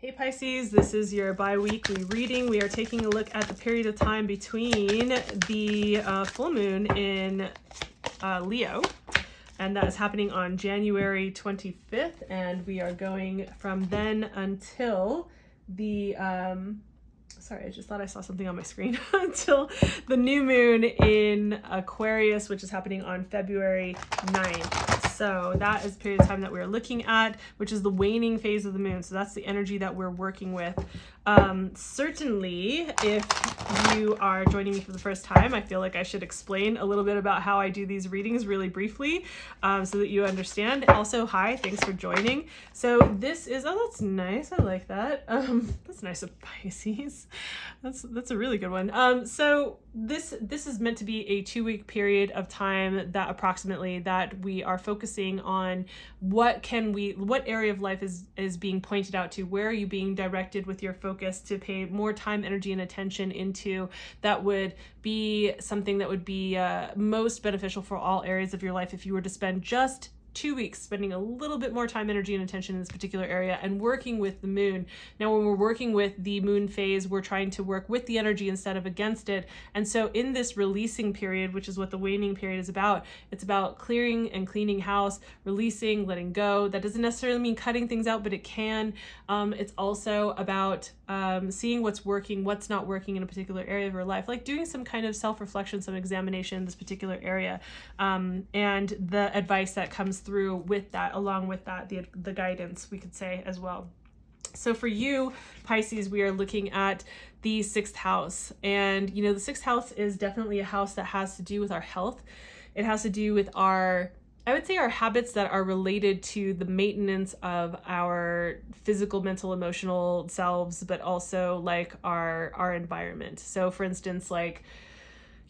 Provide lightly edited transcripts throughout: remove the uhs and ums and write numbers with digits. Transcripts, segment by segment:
Hey Pisces, this is your bi-weekly reading. We are taking a look at the period of time between the full moon in Leo, and that is happening on January 25th, and we are going from then until the sorry, I just thought I saw something on my screen until the new moon in Aquarius, which is happening on February 9th. So that is the period of time that we're looking at, which is the waning phase of the moon. So that's the energy that we're working with. Certainly, if you are joining me for the first time, I feel like I should explain a little bit about how I do these readings really briefly, so that you understand. Also, hi, thanks for joining. So this is, oh, that's nice. I like that. That's nice of Pisces. That's a really good one. So this is meant to be a 2-week period of time that approximately that we are focusing on what area of life is being pointed out to, where are you being directed with your focus to pay more time, energy, and attention into, that would be something that would be most beneficial for all areas of your life if you were to spend just 2 weeks spending a little bit more time, energy, and attention in this particular area and working with the moon. Now, when we're working with the moon phase, we're trying to work with the energy instead of against it. And so in this releasing period, which is what the waning period is about, it's about clearing and cleaning house, releasing, letting go. That doesn't necessarily mean cutting things out, but it can. It's also about seeing what's working, what's not working in a particular area of your life, like doing some kind of self-reflection, some examination in this particular area, and the advice that comes through with that, along with that, the guidance, we could say as well. So for you, Pisces, we are looking at the 6th house. And, you know, the 6th house is definitely a house that has to do with our health. It has to do with I would say our habits that are related to the maintenance of our physical, mental, emotional selves, but also like our environment. So for instance, like,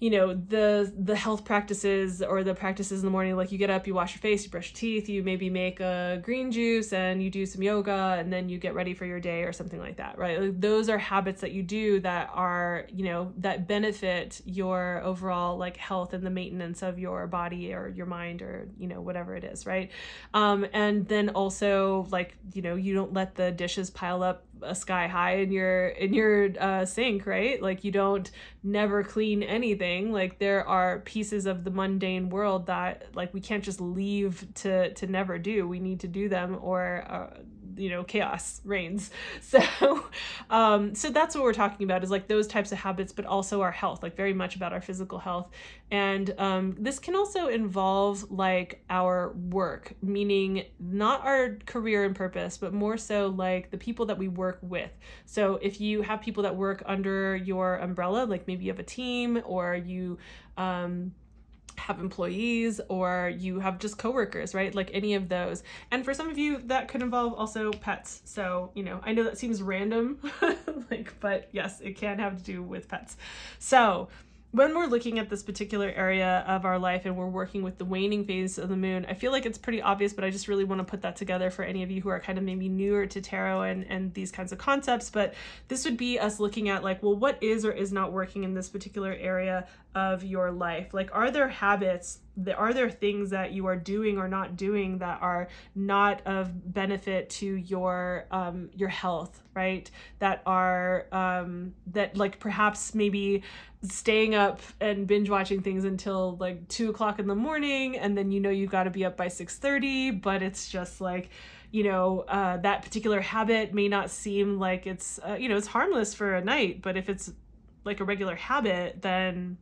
you know, the health practices or the practices in the morning, like you get up, you wash your face, you brush your teeth, you maybe make a green juice and you do some yoga and then you get ready for your day or something like that, right? Like those are habits that you do that are, you know, that benefit your overall like health and the maintenance of your body or your mind or, you know, whatever it is, right? And then also like, you know, you don't let the dishes pile up sky high in your sink, right? Like you don't never clean anything. Like there are pieces of the mundane world that like we can't just leave to never do. We need to do them or you know, chaos reigns. So so that's what we're talking about, is like those types of habits, but also our health, like very much about our physical health. And this can also involve like our work, meaning not our career and purpose, but more so like the people that we work with. So if you have people that work under your umbrella, like maybe you have a team or you have employees or you have just coworkers, right? Like any of those. And for some of you that could involve also pets. So, you know, I know that seems random, like, but yes, it can have to do with pets. So when we're looking at this particular area of our life and we're working with the waning phase of the moon, I feel like it's pretty obvious, but I just really want to put that together for any of you who are kind of maybe newer to tarot and these kinds of concepts. But this would be us looking at like, well, what is or is not working in this particular area of your life? Like, are there habits, are there things that you are doing or not doing that are not of benefit to your health, right? That are that like perhaps maybe staying up and binge watching things until like 2 o'clock in the morning, and then you know you've got to be up by 6:30, but it's just like, you know, that particular habit may not seem like it's you know, it's harmless for a night, but if it's like a regular habit, then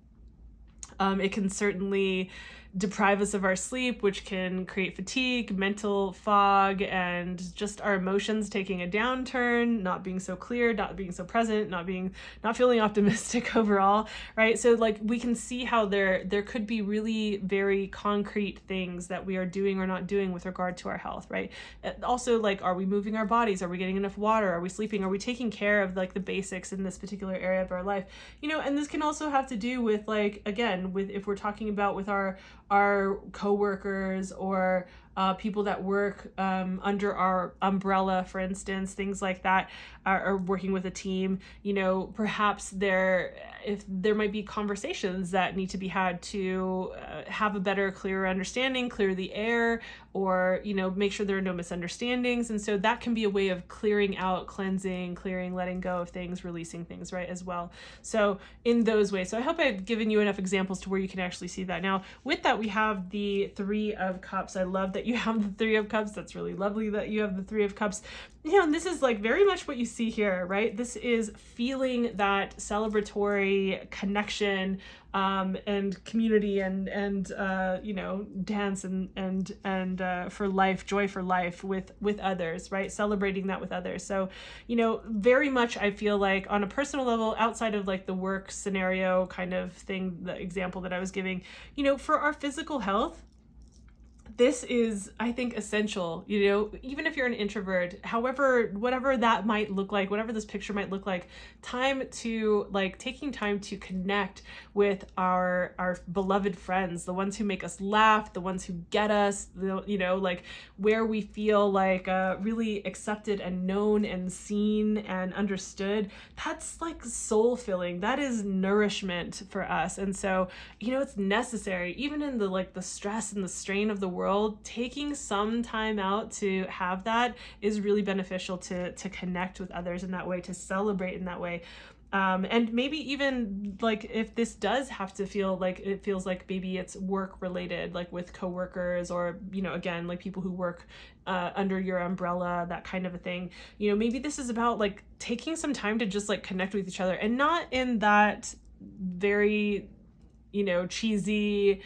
it can certainly deprive us of our sleep, which can create fatigue, mental fog, and just our emotions taking a downturn, not being so clear, not being so present, not feeling optimistic overall, right? So like we can see how there could be really very concrete things that we are doing or not doing with regard to our health, right? Also, like, are we moving our bodies? Are we getting enough water? Are we sleeping? Are we taking care of like the basics in this particular area of our life? You know, and this can also have to do with like, again, with if we're talking about with our coworkers or people that work under our umbrella, for instance, things like that, are working with a team. You know, perhaps if there might be conversations that need to be had to have a better, clearer understanding, clear the air, or, you know, make sure there are no misunderstandings. And so that can be a way of clearing out, cleansing, clearing, letting go of things, releasing things, right, as well. So in those ways. So I hope I've given you enough examples to where you can actually see that. Now, with that, we have the Three of Cups. I love that you have the Three of Cups. That's really lovely that you have the Three of Cups. You know, and this is like very much what you see here, right? This is feeling that celebratory connection, and community, and you know, dance and for life, joy for life with others, right? Celebrating that with others. So, you know, very much I feel like on a personal level, outside of like the work scenario kind of thing, the example that I was giving, you know, for our physical health, this is, I think, essential. You know, even if you're an introvert, however, whatever that might look like, whatever this picture might look like, taking time to connect with our beloved friends, the ones who make us laugh, the ones who get us, you know, like where we feel like really accepted and known and seen and understood. That's like soul filling. That is nourishment for us. And so, you know, it's necessary, even in the stress and the strain of the world, taking some time out to have that is really beneficial to connect with others in that way, to celebrate in that way. And maybe even like if this does have to feel like it feels like maybe it's work related, like with coworkers, or, you know, again, like people who work under your umbrella, that kind of a thing. You know, maybe this is about like taking some time to just like connect with each other, and not in that very, you know, cheesy,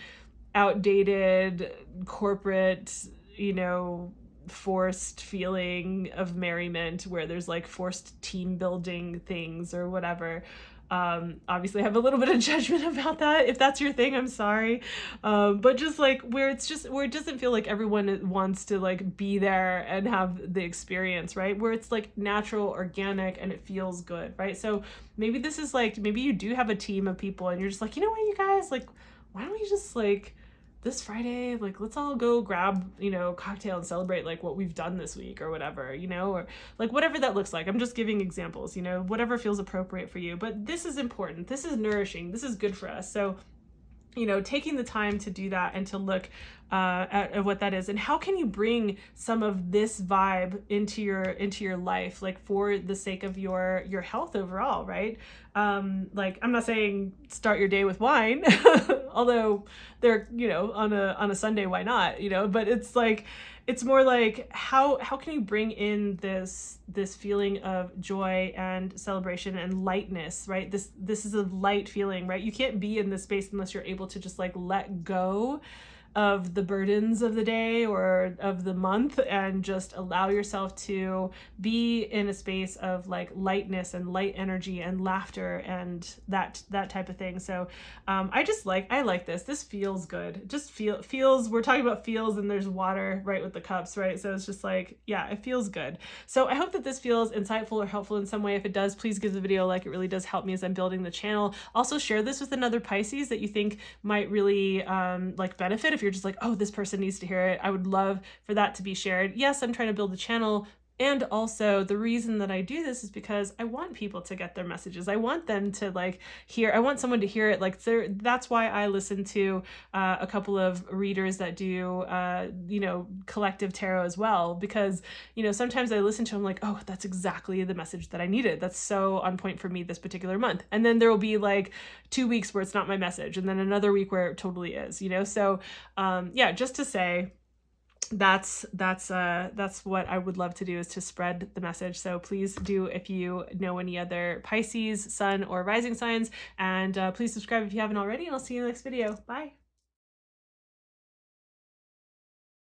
outdated, corporate, you know, forced feeling of merriment where there's like forced team building things or whatever. Obviously I have a little bit of judgment about that. If that's your thing, I'm sorry. But just like where it doesn't feel like everyone wants to like be there and have the experience, right? Where it's like natural, organic, and it feels good, right? So maybe this is like, maybe you do have a team of people and you're just like, you know what, you guys, like, why don't we just like this Friday, like, let's all go grab, you know, cocktail and celebrate like what we've done this week or whatever, you know, or like whatever that looks like. I'm just giving examples, you know, whatever feels appropriate for you. But this is important. This is nourishing. This is good for us. So, you know, taking the time to do that and to look at what that is, and how can you bring some of this vibe into your life, like for the sake of your health overall, right? Like, I'm not saying start your day with wine, although they're, you know, on a Sunday, why not, you know? But it's like, it's more like how can you bring in this feeling of joy and celebration and lightness, right? This is a light feeling, right? You can't be in this space unless you're able to just like let go of the burdens of the day or of the month, and just allow yourself to be in a space of like lightness and light energy and laughter and that type of thing. So I like this feels good. It just feels, we're talking about feels, and there's water right with the cups, right? So it's just like, yeah, it feels good. So I hope that this feels insightful or helpful in some way. If it does, please give the video a like. It really does help me as I'm building the channel. Also share this with another Pisces that you think might really like benefit. If you're just like, oh, this person needs to hear it, I would love for that to be shared. Yes, I'm trying to build the channel. And also the reason that I do this is because I want people to get their messages. I want them to like hear, I want someone to hear it. Like that's why I listen to a couple of readers that do, you know, collective tarot as well, because, you know, sometimes I listen to them like, oh, that's exactly the message that I needed. That's so on point for me this particular month. And then there will be like 2 weeks where it's not my message, and then another week where it totally is, you know? So yeah, just to say, that's what I would love to do, is to spread the message. So please do, if you know any other Pisces, sun or rising signs, and please subscribe if you haven't already, and I'll see you in the next video. Bye.